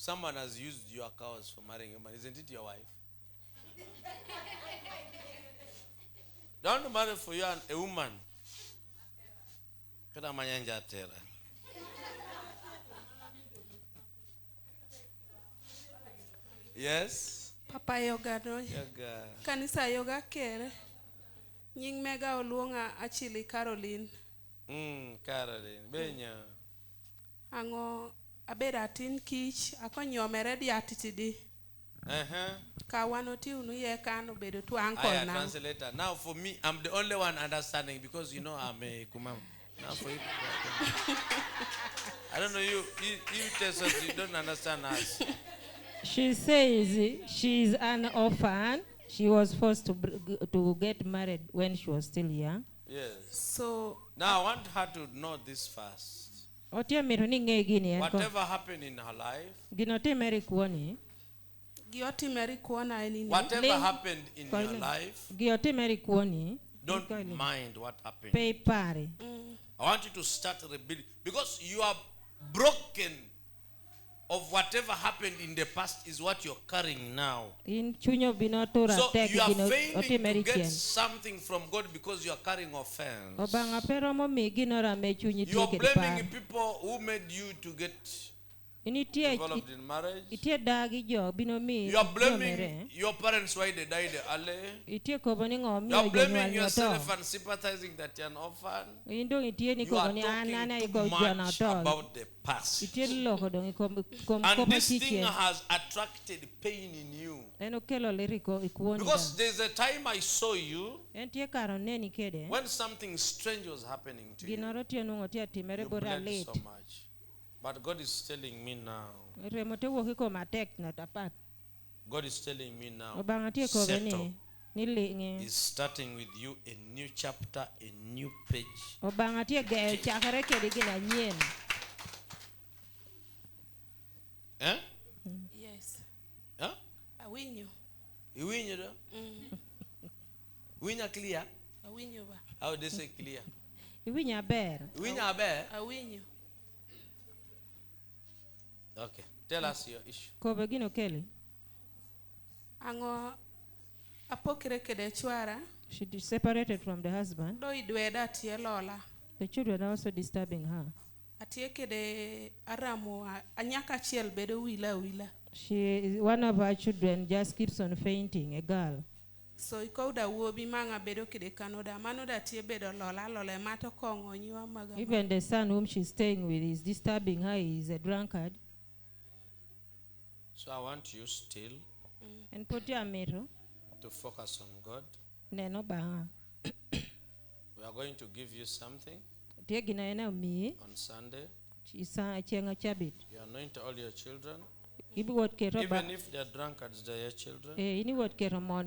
Someone has used your cows for marrying a man. Isn't it your wife? Don't marry for you a woman. Kada manyanja tera. Yes? Papa yoga no. Yoga. Kanisa yoga kere. Nying mega oluonga achili Caroline. Caroline. Benya. Ango abeda tin kich akonyomere diatitidi. Kawano ti unu ye kanu bedo tu uncle now. Translator. Now for me, I'm the only one understanding because you know I'm a kumam. Now for you, I don't know you tell us you don't understand us. She says she's an orphan. She was forced to get married when she was still young. Yes. So now I want her to know this first. Whatever happened in her life. Whatever happened in your life. Don't mind what happened. I want you to start rebuilding because you are broken of whatever happened in the past is what you're carrying now. So you are failing to get something from God because you are carrying offense. You are blaming people who made you to get involved in marriage. You are blaming your parents why they died early. You are blaming yourself and sympathizing that you are an orphan. You are talking too much about the past. And this thing has attracted pain in you. Because there's a time I saw you when something strange was happening to you. You bled so much. But God is telling me now. God is telling me now. Settle. He's starting with you a new chapter, a new page. Eh? Yes. Huh? I win you. You win you though? Win you clear? I win you. How they say clear? You win your bear. Win your bear? I win you. Okay. Tell us your issue. Ango apokire kede chwara. She separated from the husband. Do idweda tie lola. The children are also disturbing her. Atie kede aramo anyaka chiel bedo wila. One of her children just keeps on fainting, a girl. So ikoda wobi manga bedo kede kanoda manoda tie bedo lola mato kongo nyiwa maga. Even the son whom she's staying with is disturbing her. He is a drunkard. So I want you still and put your mirror to focus on God. We are going to give you something on Sunday. You anoint all your children. Even if they are drunkards, they are your children. Even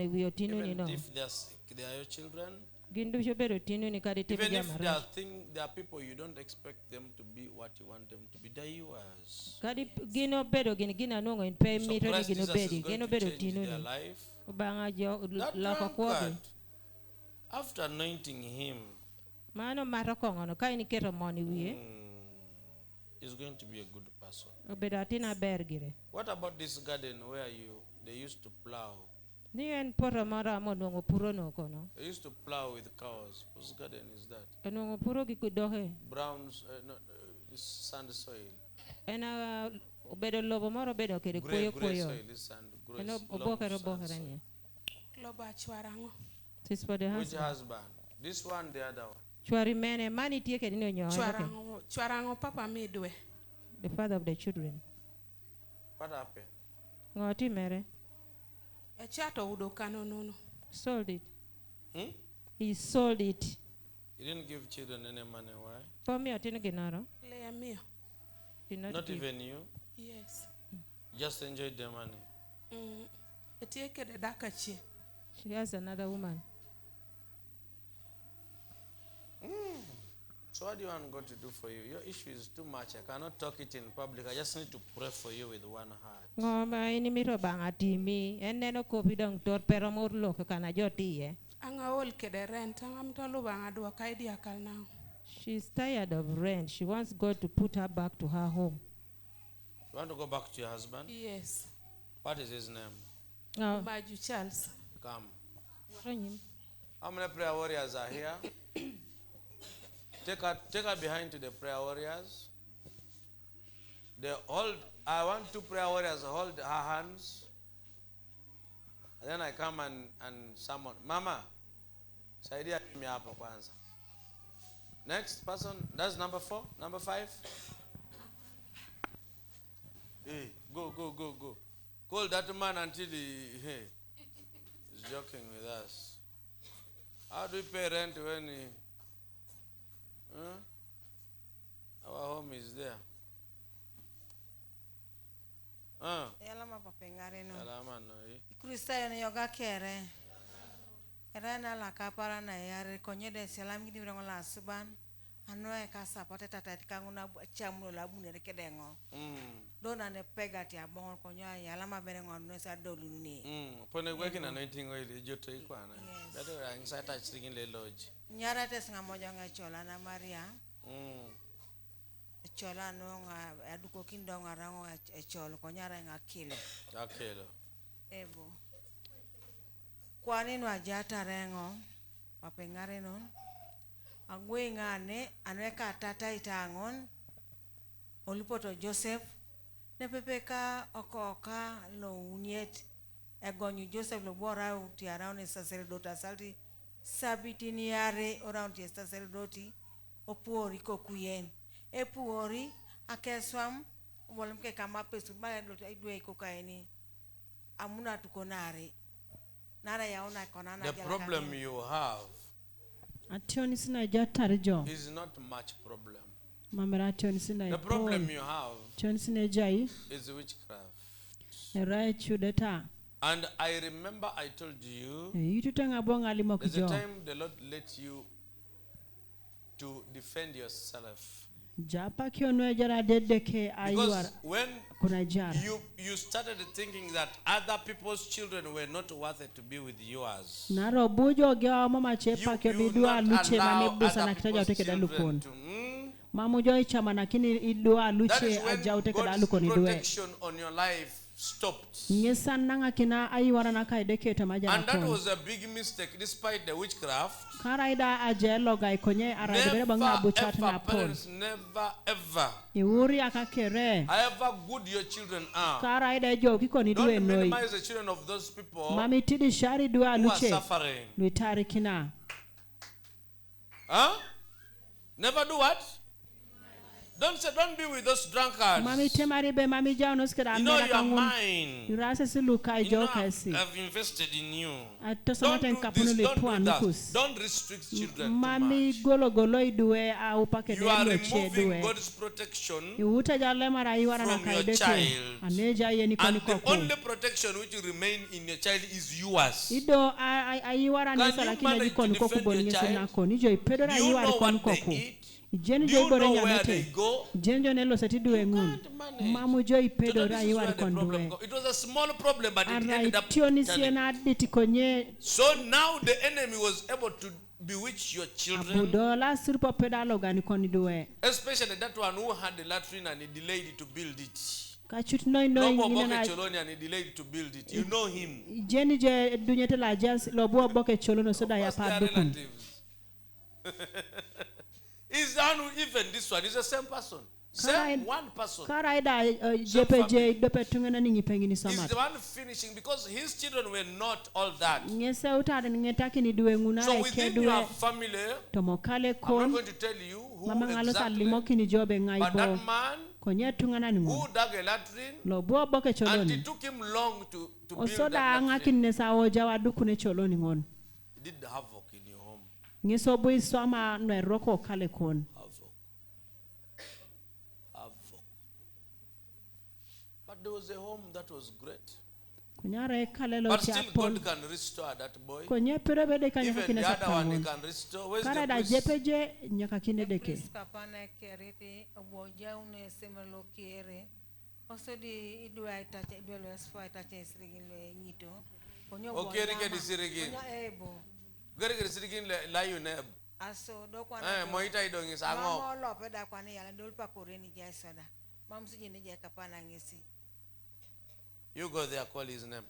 if they are sick, they are your children. Even if there are people you don't expect them to be what you want them to be, they're yours. So Christ Jesus is going to change their life. That drunkard, after anointing him, is going to be a good person. What about this garden where they used to plow? They used to plow with cows. Whose garden is that? Brown, this sand soil. Gray soil, this sand. This for the Which husband. husband? This one, the other one. Chwarango papa midwe. The father of the children. What happened? Sold it. He sold it. He didn't give children any money. Why? For me, I didn't get Not even you? Yes. Just enjoyed the money. She has another woman. So what do you want God to do for you? Your issue is too much. I cannot talk it in public. I just need to pray for you with one heart. She's tired of rent. She wants God to put her back to her home. You want to go back to your husband? Yes. What is his name? Maju Charles. Come. How many prayer warriors are here? Take her behind to the prayer warriors. I want 2 prayer warriors to hold her hands. And then I come and summon. Mama, saidia me hapo kwanza. Next person, that's number 4. Number 5. Hey, go. Call that man until he's joking with us. How do we pay rent when our home is there? Yalama papengare no. Yalama no. Krista ne yoga kere. Era na la kapara na yare konye de selam gidi brongo la suban. Ano e ka sapote tata kanguna chamu la bunere kedengo. Dona ne pega ti abon konyo yalama berengo no sa dolu ni. Pone working anointing oil joto ikwana. Beto angisa touch ringin le lodge. Nyara tes ngamoja ngachola na Maria. Chola no nga aduko kindonga rango cholo konyara nga kilo. Akelo. Ebo. Kwani no ajata rengo papengare non. Angwe ngane anweka tata itangon. Olupoto Joseph ne pepeka okoka lo uniet egonyu Joseph lo bora uti around the sacerdote salti sabitini yare around the sacerdote opuori kokuyen. Epuori akeswam wolumke kama pesu male lo idwe kokaini amuna tukonare nara yaona konana. The problem you have is not much problem. The problem you have is witchcraft. And I remember I told you there's a time the Lord let you to defend yourself. Because when you started thinking that other people's children were not worthy to be with yours, you would not allow other people's children to. That is when God's protection on your life stopped. And that was a big mistake despite the witchcraft. Parents never ever, however good your children are, don't minimize the children of those people who are suffering. Never do what? Don't say, don't be with those drunkards. You know you are mine. You know I've invested in you. Don't do this, don't do that. Don't restrict children too much. You are removing God's protection from your child. And the only protection which will remain in your child is yours. Can you manage to defend your child? Do you know what they eat? Do you know where they go? You can't manage. That is where the problem goes. It was a small problem, but it ended up turning. So now the enemy was able to bewitch your children, especially that one who had the latrine and he delayed to build it. No more bucket choloni and he delayed to build it. You know him. What's their relatives? Is even this one is the same person. Same one person. He's the one finishing because his children were not all that. So within your family, I'm not going to tell you who exactly, but that man who dug a latrine and it took him long to build that latrine, did the havoc in your home. But there was a home that was great. But still God can restore that boy. Even the other one he can restore. Where's the priest? You go there, call his name.